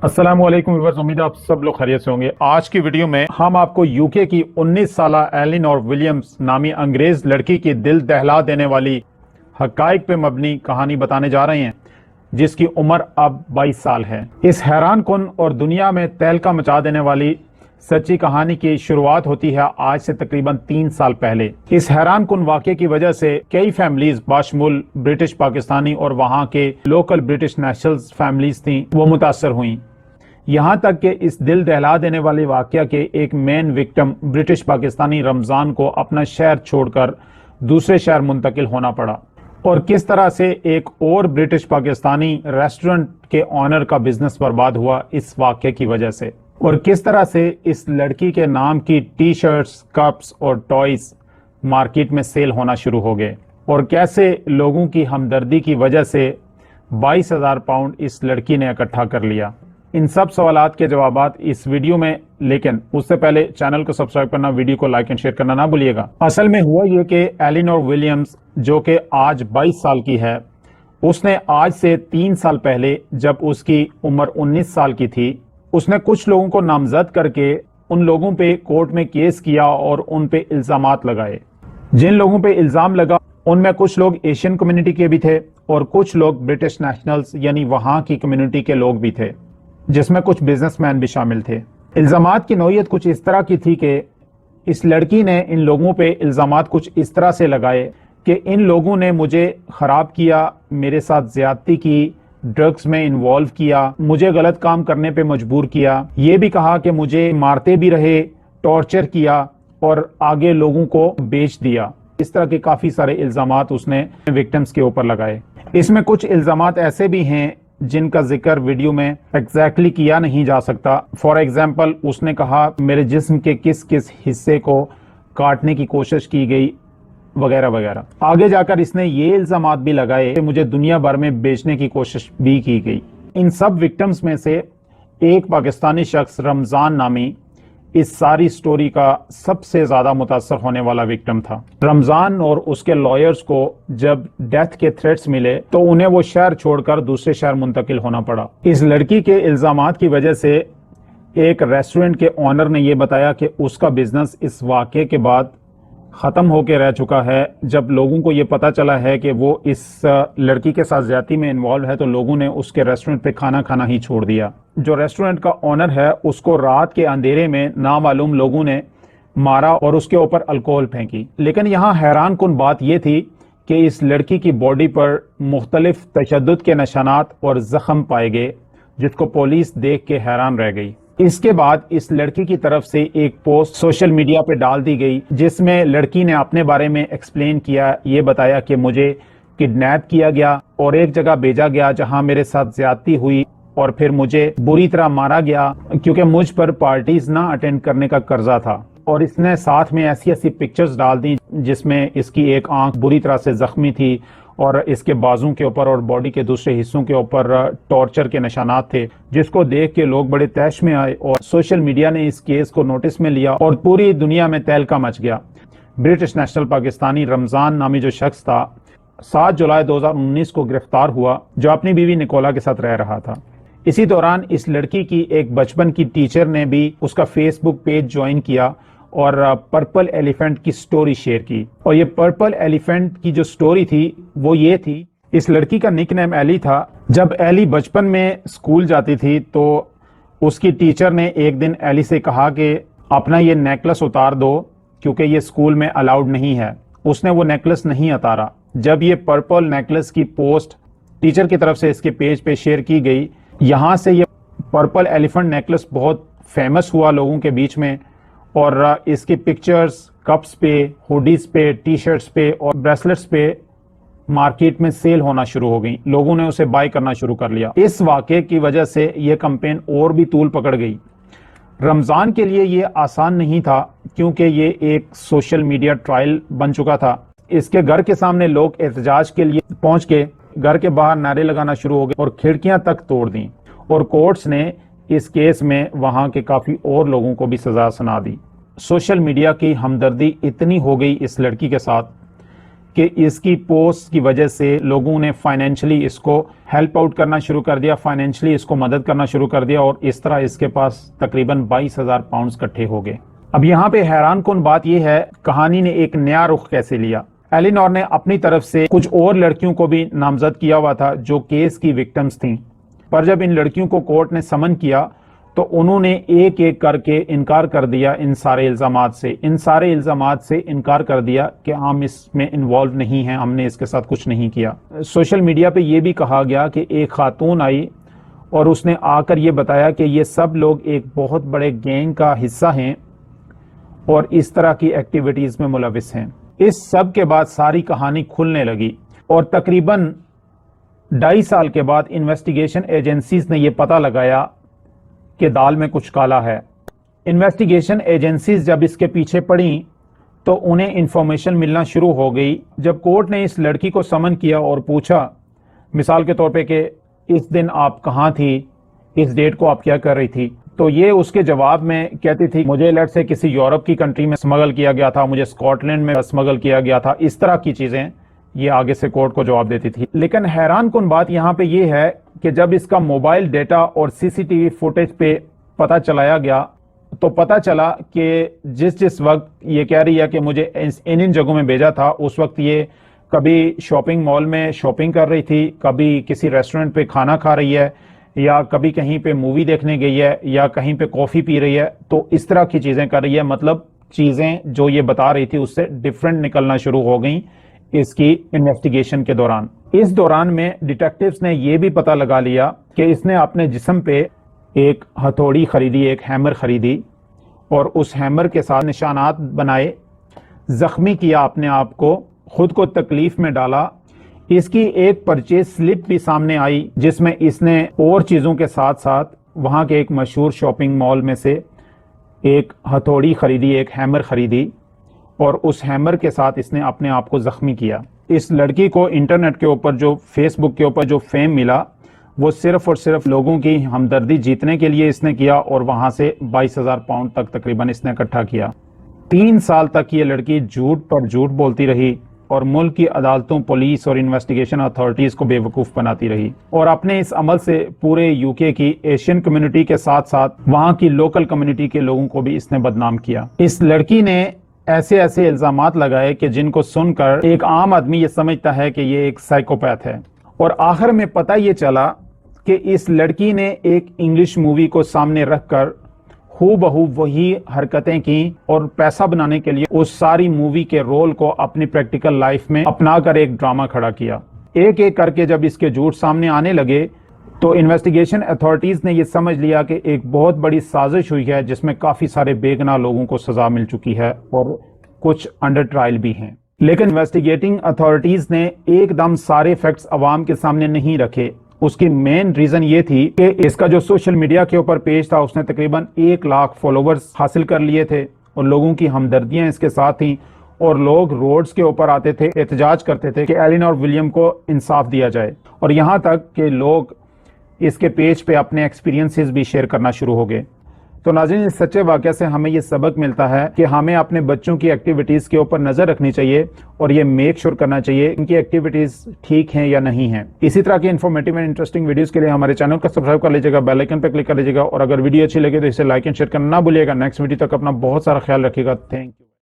السلام علیکم ویورز، امید آپ سب لوگ خیریت سے ہوں گے۔ آج کی ویڈیو میں ہم آپ کو یوکے کی 19 سالہ ایلینور ولیمز نامی انگریز لڑکی کی دل دہلا دینے والی حقائق پہ مبنی کہانی بتانے جا رہے ہیں، جس کی عمر اب 22 سال ہے۔ اس حیران کن اور دنیا میں تہلکہ مچا دینے والی سچی کہانی کی شروعات ہوتی ہے آج سے تقریباً 3 سال پہلے۔ اس حیران کن واقعے کی وجہ سے کئی فیملیز باشمول برٹش پاکستانی اور وہاں کے لوکل برٹش نیشنلز فیملیز تھیں، وہ متاثر ہوئیں، یہاں تک کہ اس دل دہلا دینے والے واقعہ کے ایک مین وکٹم برٹش پاکستانی رمضان کو اپنا شہر چھوڑ کر دوسرے شہر منتقل ہونا پڑا، اور کس طرح سے ایک اور برٹش پاکستانی ریسٹورنٹ کے آنر کا بزنس برباد ہوا اس واقعے کی وجہ سے، اور کس طرح سے اس لڑکی کے نام کی ٹی شرٹس، کپس اور ٹوائز مارکیٹ میں سیل ہونا شروع ہو گئے، اور کیسے لوگوں کی ہمدردی کی وجہ سے 22,000 پاؤنڈ اس لڑکی نے اکٹھا کر لیا۔ ان سب سوالات کے جوابات اس ویڈیو میں، لیکن اس سے پہلے چینل کو سبسکرائب کرنا، ویڈیو کو لائک اینڈ شیئر کرنا نہ بھولیے گا۔ اصل میں ہوا یہ کہ ایلینور ولیمز جو کہ آج 22 سال کی ہے، اس نے آج سے 3 سال پہلے جب اس کی عمر 19 سال کی تھی، اس نے کچھ لوگوں کو نامزد کر کے ان لوگوں پہ کورٹ میں کیس کیا اور ان پہ الزامات لگائے۔ جن لوگوں پہ الزام لگا ان میں کچھ لوگ ایشین کمیونٹی کے بھی تھے اور کچھ لوگ برٹش نیشنلز یعنی وہاں کی کمیونٹی کے لوگ بھی تھے، جس میں کچھ بزنس مین بھی شامل تھے۔ الزامات کی نوعیت کچھ اس طرح کی تھی کہ اس لڑکی نے ان لوگوں پہ الزامات کچھ اس طرح سے لگائے کہ ان لوگوں نے مجھے خراب کیا، میرے ساتھ زیادتی کی، ڈرگز میں انوالو کیا، مجھے غلط کام کرنے پہ مجبور کیا، یہ بھی کہا کہ مجھے مارتے بھی رہے، ٹارچر کیا اور آگے لوگوں کو بیچ دیا۔ اس طرح کے کافی سارے الزامات اس نے وکٹمز کے اوپر لگائے۔ اس میں کچھ الزامات ایسے بھی ہیں جن کا ذکر ویڈیو میں ایگزیکٹلی کیا نہیں جا سکتا۔ فار ایگزامپل اس نے کہا میرے جسم کے کس کس حصے کو کاٹنے کی کوشش کی گئی وغیرہ وغیرہ۔ آگے جا کر اس نے یہ الزامات بھی لگائے کہ مجھے دنیا بھر میں بیچنے کی کوشش بھی کی گئی۔ ان سب وکٹمز میں سے ایک پاکستانی شخص رمضان نامی اس ساری سٹوری کا سب سے زیادہ متاثر ہونے والا وکٹم تھا۔ رمضان اور اس کے لائرز کو جب ڈیتھ کے تھریٹس ملے تو انہیں وہ شہر چھوڑ کر دوسرے شہر منتقل ہونا پڑا۔ اس لڑکی کے الزامات کی وجہ سے ایک ریسٹورنٹ کے آنر نے یہ بتایا کہ اس کا بزنس اس واقعے کے بعد ختم ہو کے رہ چکا ہے۔ جب لوگوں کو یہ پتا چلا ہے کہ وہ اس لڑکی کے ساتھ زیادتی میں انوالو ہے تو لوگوں نے اس کے ریسٹورنٹ پہ کھانا کھانا ہی چھوڑ دیا۔ جو ریسٹورنٹ کا آنر ہے اس کو رات کے اندھیرے میں نامعلوم لوگوں نے مارا اور اس کے اوپر الکوہل پھینکی۔ لیکن یہاں حیران کن بات یہ تھی کہ اس لڑکی کی باڈی پر مختلف تشدد کے نشانات اور زخم پائے گئے، جس کو پولیس دیکھ کے حیران رہ گئی۔ اس کے بعد اس لڑکی کی طرف سے ایک پوسٹ سوشل میڈیا پہ ڈال دی گئی جس میں لڑکی نے اپنے بارے میں ایکسپلین کیا، یہ بتایا کہ مجھے کڈنیپ کیا گیا اور ایک جگہ بھیجا گیا جہاں میرے ساتھ زیادتی ہوئی اور پھر مجھے بری طرح مارا گیا کیونکہ مجھ پر پارٹیز نہ اٹینڈ کرنے کا قرضہ تھا۔ اور اس نے ساتھ میں ایسی ایسی پکچرز ڈال دی جس میں اس کی ایک آنکھ بری طرح سے زخمی تھی اور اس کے بازوں کے اوپر اور باڈی کے دوسرے حصوں کے اوپر ٹارچر کے نشانات تھے، جس کو دیکھ کے لوگ بڑے طیش میں آئے اور سوشل میڈیا نے اس کیس کو نوٹس میں لیا اور پوری دنیا میں تہلکہ مچ گیا۔ برٹش نیشنل پاکستانی رمضان نامی جو شخص تھا 7 جولائی 2019 کو گرفتار ہوا، جو اپنی بیوی نکولا کے ساتھ رہ رہا تھا۔ اسی دوران اس لڑکی کی ایک بچپن کی ٹیچر نے بھی اس کا فیس بک پیج جوائن کیا اور پرپل ایلیفنٹ کی سٹوری شیئر کی، اور یہ پرپل ایلیفنٹ کی جو سٹوری تھی وہ یہ تھی، اس لڑکی کا نک نیم ایلی تھا۔ جب ایلی بچپن میں سکول جاتی تھی تو اس کی ٹیچر نے ایک دن ایلی سے کہا کہ اپنا یہ نیکلس اتار دو کیونکہ یہ سکول میں الاؤڈ نہیں ہے۔ اس نے وہ نیکلس نہیں اتارا۔ جب یہ پرپل نیکلس کی پوسٹ ٹیچر کی طرف سے اس کے پیج پہ شیئر کی گئی، یہاں سے یہ پرپل ایلیفنٹ نیکلس بہت فیمس ہوا لوگوں کے بیچ میں، اور اس کی پکچرز کپس پہ، ہوڈیز پہ، ٹی شرٹس پہ اور بریسلٹس پہ مارکیٹ میں سیل ہونا شروع ہو گئی۔ لوگوں نے اسے بائی کرنا شروع کر لیا۔ اس واقعے کی وجہ سے یہ کمپین اور بھی طول پکڑ گئی۔ رمضان کے لیے یہ آسان نہیں تھا کیونکہ یہ ایک سوشل میڈیا ٹرائل بن چکا تھا۔ اس کے گھر کے سامنے لوگ احتجاج کے لیے پہنچ کے گھر کے باہر نعرے لگانا شروع ہو گئے اور کھڑکیاں تک توڑ دیں، اور کورٹس نے اس کیس میں وہاں کے کافی اور لوگوں کو بھی سزا سنا دی۔ سوشل میڈیا کی ہمدردی اتنی ہو گئی اس لڑکی کے ساتھ کہ اس کی پوسٹ کی وجہ سے لوگوں نے فائنینشلی اس کو ہیلپ آؤٹ کرنا شروع کر دیا، فائنینشلی اس کو مدد کرنا شروع کر دیا، اور اس طرح اس کے پاس تقریباً 22,000 پاؤنڈز اکٹھے ہو گئے۔ اب یہاں پہ حیران کن بات یہ ہے کہانی نے ایک نیا رخ کیسے لیا۔ ایلینور نے اپنی طرف سے کچھ اور لڑکیوں کو بھی نامزد کیا ہوا تھا جو کیس کی وکٹمز تھیں، پر جب ان لڑکیوں کو کورٹ نے سمن کیا تو انہوں نے ایک ایک کر کے انکار کر دیا ان سارے الزامات سے انکار کر دیا کہ ہم اس میں انوالو نہیں ہیں، ہم نے اس کے ساتھ کچھ نہیں کیا۔ سوشل میڈیا پہ یہ بھی کہا گیا کہ ایک خاتون آئی اور اس نے آ کر یہ بتایا کہ یہ سب لوگ ایک بہت بڑے گینگ کا حصہ ہیں اور اس طرح کی ایکٹیویٹیز میں ملوث ہیں۔ اس سب کے بعد ساری کہانی کھلنے لگی اور تقریباً 2.5 سال کے بعد انویسٹیگیشن ایجنسیز نے یہ پتہ لگایا کہ دال میں کچھ کالا ہے۔ انویسٹیگیشن ایجنسیز جب اس کے پیچھے پڑیں تو انہیں انفارمیشن ملنا شروع ہو گئی۔ جب کورٹ نے اس لڑکی کو سمن کیا اور پوچھا مثال کے طور پہ کہ اس دن آپ کہاں تھی، اس ڈیٹ کو آپ کیا کر رہی تھی، تو یہ اس کے جواب میں کہتی تھی مجھے لیٹ سے کسی یورپ کی کنٹری میں سمگل کیا گیا تھا، مجھے اسکاٹ لینڈ میں سمگل کیا گیا تھا، اس طرح کی چیزیں یہ آگے سے کورٹ کو جواب دیتی تھی۔ لیکن حیران کن بات یہاں پہ یہ ہے کہ جب اس کا موبائل ڈیٹا اور سی سی ٹی وی فوٹیج پہ پتہ چلایا گیا تو پتہ چلا کہ جس وقت یہ کہہ رہی ہے کہ مجھے ان جگہوں میں بھیجا تھا، اس وقت یہ کبھی شاپنگ مال میں شاپنگ کر رہی تھی، کبھی کسی ریسٹورنٹ پہ کھانا کھا رہی ہے، یا کبھی کہیں پہ مووی دیکھنے گئی ہے، یا کہیں پہ کافی پی رہی ہے، تو اس طرح کی چیزیں کر رہی ہے۔ مطلب چیزیں جو یہ بتا رہی تھی اس سے ڈیفرنٹ نکلنا شروع ہو گئیں اس کی انویسٹیگیشن کے دوران۔ اس دوران میں ڈیٹیکٹیوز نے یہ بھی پتہ لگا لیا کہ اس نے اپنے جسم پہ ایک ہتھوڑی خریدی، ایک ہیمر خریدی، اور اس ہیمر کے ساتھ نشانات بنائے، زخمی کیا اپنے آپ کو، خود کو تکلیف میں ڈالا۔ اس کی ایک پرچیز سلپ بھی سامنے آئی جس میں اس نے اور چیزوں کے ساتھ ساتھ وہاں کے ایک مشہور شاپنگ مال میں سے ایک ہتھوڑی خریدی، ایک ہیمر خریدی، اور اس ہیمر کے ساتھ اس نے اپنے آپ کو زخمی کیا۔ اس لڑکی کو انٹرنیٹ کے اوپر جو فیس بک کے اوپر جو فیم ملا وہ صرف اور صرف لوگوں کی ہمدردی جیتنے کے لیے اس نے کیا، اور وہاں سے 22,000 پاؤنڈ تک تقریباً اس نے اکٹھا کیا۔ 3 سال تک یہ لڑکی جھوٹ پر جھوٹ بولتی رہی اور ملک کی عدالتوں، پولیس اور انویسٹیگیشن اتھارٹیز کو بے وقوف بناتی رہی، اور اپنے اس عمل سے پورے یو کے کی ایشین کمیونٹی کے ساتھ ساتھ وہاں کی لوکل کمیونٹی کے لوگوں کو بھی اس نے بدنام کیا۔ اس لڑکی نے ایسے الزامات لگائے کہ جن کو سن کر ایک عام آدمی یہ سمجھتا ہے کہ یہ ایک سائیکوپیتھ ہے، اور آخر میں پتہ یہ چلا کہ اس لڑکی نے ایک انگلش مووی کو سامنے رکھ کر ہو بہو وہی حرکتیں کی، اور پیسہ بنانے کے لیے اس ساری مووی کے رول کو اپنی پریکٹیکل لائف میں اپنا کر ایک ڈرامہ کھڑا کیا۔ ایک ایک کر کے جب اس کے جھوٹ سامنے آنے لگے تو انویسٹیگیشن اتھارٹیز نے یہ سمجھ لیا کہ ایک بہت بڑی سازش ہوئی ہے جس میں کافی سارے بے گناہ لوگوں کو سزا مل چکی ہے اور کچھ انڈر ٹرائل بھی ہیں۔ لیکن انویسٹیگیٹنگ اتھارٹیز نے ایک دم سارے فیکٹس عوام کے سامنے نہیں رکھے۔ اس کی مین ریزن یہ تھی کہ اس کا جو سوشل میڈیا کے اوپر پیج تھا اس نے تقریباً 1 لاکھ فالوورز حاصل کر لیے تھے، اور لوگوں کی ہمدردیاں اس کے ساتھ تھیں، اور لوگ روڈز کے اوپر آتے تھے، احتجاج کرتے تھے کہ ایلینور ولیم کو انصاف دیا جائے، اور یہاں تک کہ لوگ اس کے پیج پہ اپنے ایکسپیرینسز بھی شیئر کرنا شروع ہو گئے۔ تو ناظرین، اس سچے واقعہ سے ہمیں یہ سبق ملتا ہے کہ ہمیں اپنے بچوں کی ایکٹیویٹیز کے اوپر نظر رکھنی چاہیے، اور یہ میک شور کرنا چاہیے ان کی ایکٹیویٹیز ٹھیک ہیں یا نہیں ہیں۔ اسی طرح کی انفارمیٹیو اور انٹرسٹنگ ویڈیوز کے لیے ہمارے چینل کو سبسکرائب کر لیجیے گا، بیل آئکن پہ کلک کر لیجیے گا، اور اگر ویڈیو اچھی لگے تو اسے لائک اینڈ شیئر کرنا نہ بھولیے گا۔ نیکسٹ ویڈیو تک اپنا بہت سارا خیال رکھیے گا۔ Thank you.